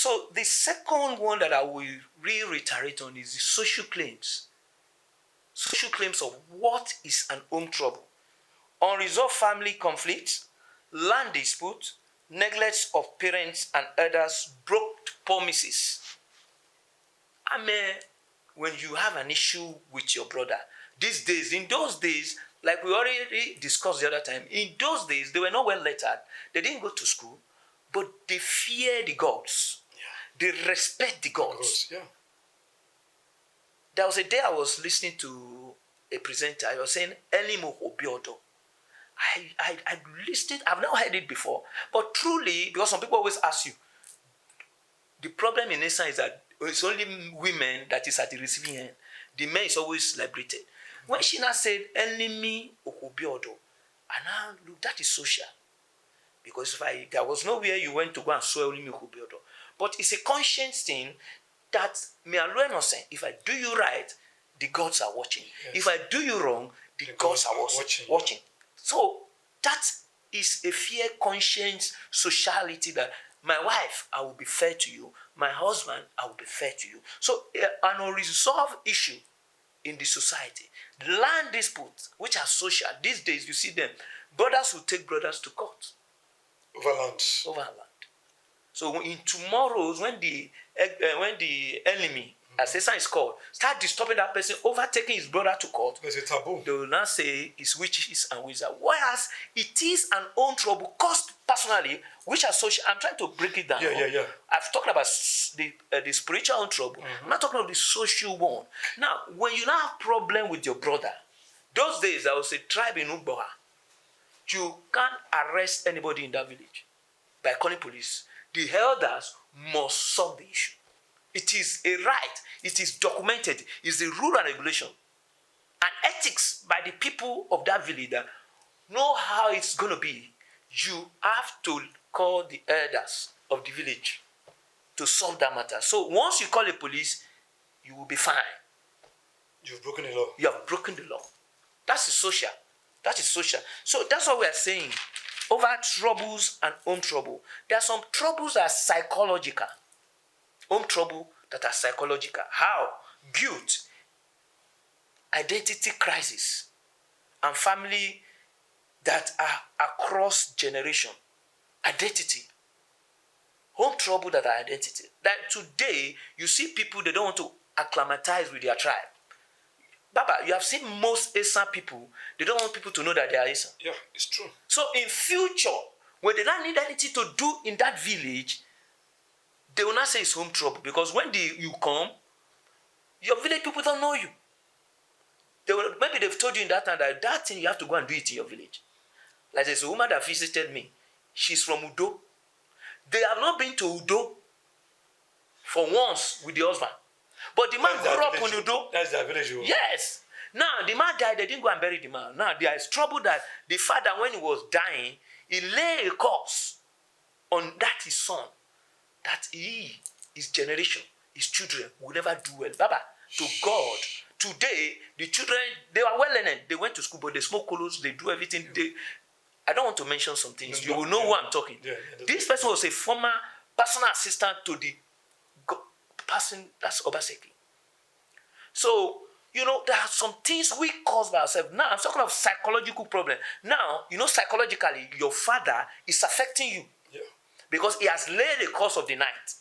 So the second one that I will reiterate on is the social claims. Social claims of what is an home trouble. Unresolved family conflicts, land dispute, neglect of parents and others, broke promises. When you have an issue with your brother, these days, in those days, like we already discussed the other time, in those days, they were not well lettered. They didn't go to school, but they fear the gods. Yeah. They respect the gods. Yeah. There was a day I was listening to a presenter. I was saying, Elimo Obiodo. I listened, I've never heard it before. But truly, because some people always ask you, the problem in Nessa is that it's only women that is at the receiving end. The men is always liberated. When she now said, Enemy Okobiodo, and now look, that is social. Because there was nowhere you went to go and swear Enemy Okobiodo. But it's a conscience thing that may allow innocent. If I do you right, the gods are watching. Yes. If I do you wrong, the gods are watching. Yeah. So that is a fear conscience sociality that my wife, I will be fair to you. My husband, I will be fair to you. So an unresolved issue in the society. Land disputes, which are social. These days, you see them. Brothers will take brothers to court. Over land. So in tomorrows, when the enemy, as Satan is called, start disturbing that person, overtaking his brother to court, there's a taboo. They will now say it's witches and wizards. Whereas it is an own trouble caused personally, which are social. I'm trying to break it down. Yeah. I've talked about the spiritual own trouble. I'm not talking about the social one. Now, when you now have problem with your brother, those days there was a tribe in Ugboha. You can't arrest anybody in that village by calling police. The elders must solve the issue. It is a right. It is documented. It's a rule and regulation. And ethics by the people of that village that know how it's going to be. You have to call the elders of the village to solve that matter. So once you call the police, you will be fine. You've broken the law. You have broken the law. That's social. That is social. So that's what we are saying. Over troubles and home trouble. There are some troubles that are psychological. Home trouble that are psychological. How? Guilt, identity crisis, and family that are across generation. Identity. Home trouble that are identity. That today, you see people, they don't want to acclimatize with their tribe. Baba, you have seen most Esa people, they don't want people to know that they are Esa. Yeah, it's true. So in future, when they don't need anything to do in that village, they will not say it's home trouble. Because when you come, your village people don't know you. Maybe they've told you in that time that thing you have to go and do it in your village. Like there's a woman that visited me. She's from Udo. They have not been to Udo for once with the husband. But the man grew up in Udo. That's their village. Yes. Now, the man died. They didn't go and bury the man. Now, there is trouble that the father, when he was dying, he lay a curse on that his son. That his generation, his children will never do well. Baba, to God. Today, the children, they are well learned. They went to school, but they smoke colos, they do everything. I don't want to mention some things. You will know who I'm talking. This person was a former personal assistant to the person, that's Obaseki. So, there are some things we cause by ourselves. Now, I'm talking of psychological problem. Now, psychologically, your father is affecting you. Yeah. Because he has laid the course of the night.